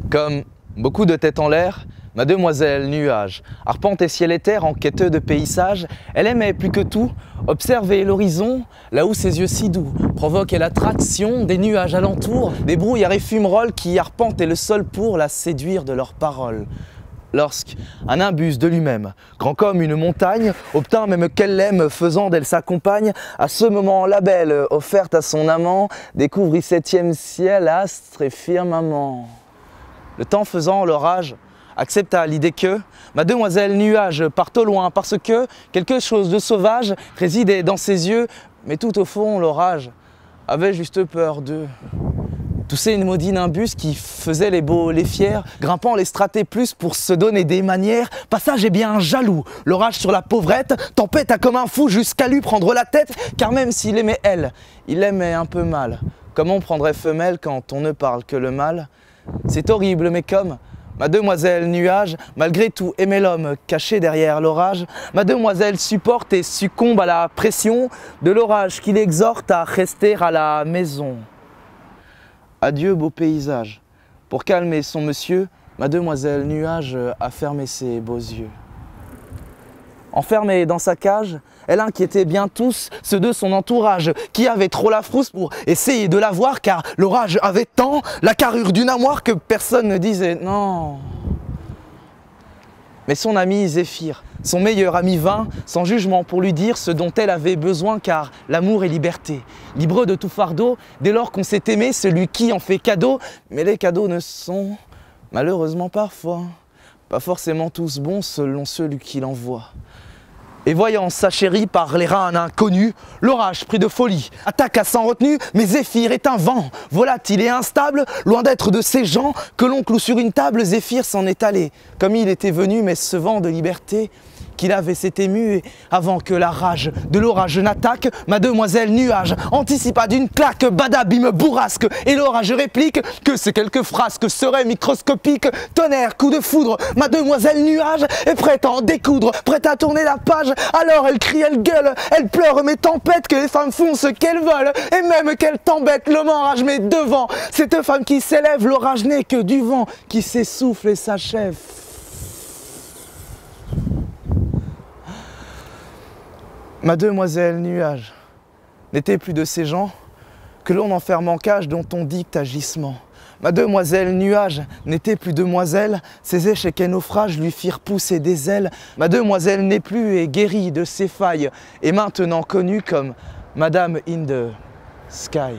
Comme beaucoup de têtes en l'air, Mademoiselle Nuage arpentait ciel et terre en quête de paysage. Elle aimait plus que tout observer l'horizon, là où ses yeux si doux provoquaient l'attraction des nuages alentour, des brouillards et fumerolles qui arpentaient le sol pour la séduire de leurs paroles. Lorsqu'un nimbus de lui-même, grand comme une montagne, obtint même qu'elle l'aime, faisant d'elle sa compagne, à ce moment la belle, offerte à son amant, découvrit septième ciel, astre et firmament. Le temps faisant, l'orage accepta l'idée que Mademoiselle Nuage parte au loin parce que quelque chose de sauvage résidait dans ses yeux, mais tout au fond l'orage avait juste peur d'eux. Toussait une maudite nimbus qui faisait les beaux, les fiers, grimpant les stratés plus pour se donner des manières. Passage est bien jaloux, l'orage sur la pauvrette, tempête a comme un fou jusqu'à lui prendre la tête, car même s'il aimait elle, il l'aimait un peu mal. Comme on prendrait femelle quand on ne parle que le mal? C'est horrible, mais comme Mademoiselle Nuage, malgré tout, aimait l'homme caché derrière l'orage. Mademoiselle supporte et succombe à la pression de l'orage qui l'exhorte à rester à la maison. Adieu beau paysage. Pour calmer son monsieur, Mademoiselle Nuage a fermé ses beaux yeux. Enfermée dans sa cage, elle inquiétait bien tous ceux de son entourage qui avaient trop la frousse pour essayer de la voir, car l'orage avait tant la carrure d'une armoire que personne ne disait non. Mais son ami Zéphyr, son meilleur ami, vint sans jugement pour lui dire ce dont elle avait besoin, car l'amour est liberté, libre de tout fardeau, dès lors qu'on s'est aimé, celui qui en fait cadeau. Mais les cadeaux ne sont malheureusement parfois pas forcément tous bons selon celui qui l'envoie. Et voyant sa chérie parler à un inconnu, l'orage pris de folie attaqua sans retenue, mais Zéphyr est un vent, volatile et instable, loin d'être de ces gens que l'on cloue sur une table. Zéphyr s'en est allé, comme il était venu, mais ce vent de liberté qu'il avait s'est ému, et avant que la rage de l'orage n'attaque, Mademoiselle Nuage anticipa d'une claque, badabim bourrasque, et l'orage réplique que ces quelques frasques seraient microscopiques. Tonnerre, coup de foudre, Mademoiselle Nuage est prête à en découdre, prête à tourner la page. Alors elle crie, elle gueule, elle pleure, mais tempête que les femmes font ce qu'elles veulent, et même qu'elles t'embêtent, l'homme enrage, mais devant cette femme qui s'élève, l'orage n'est que du vent qui s'essouffle et s'achève. Mademoiselle Nuage n'était plus de ces gens que l'on enferme en cage dont on dicte agissement. Mademoiselle Nuage n'était plus demoiselle, ses échecs et naufrages lui firent pousser des ailes. Mademoiselle n'est plus et guérie de ses failles, et maintenant connue comme Madame in the Sky.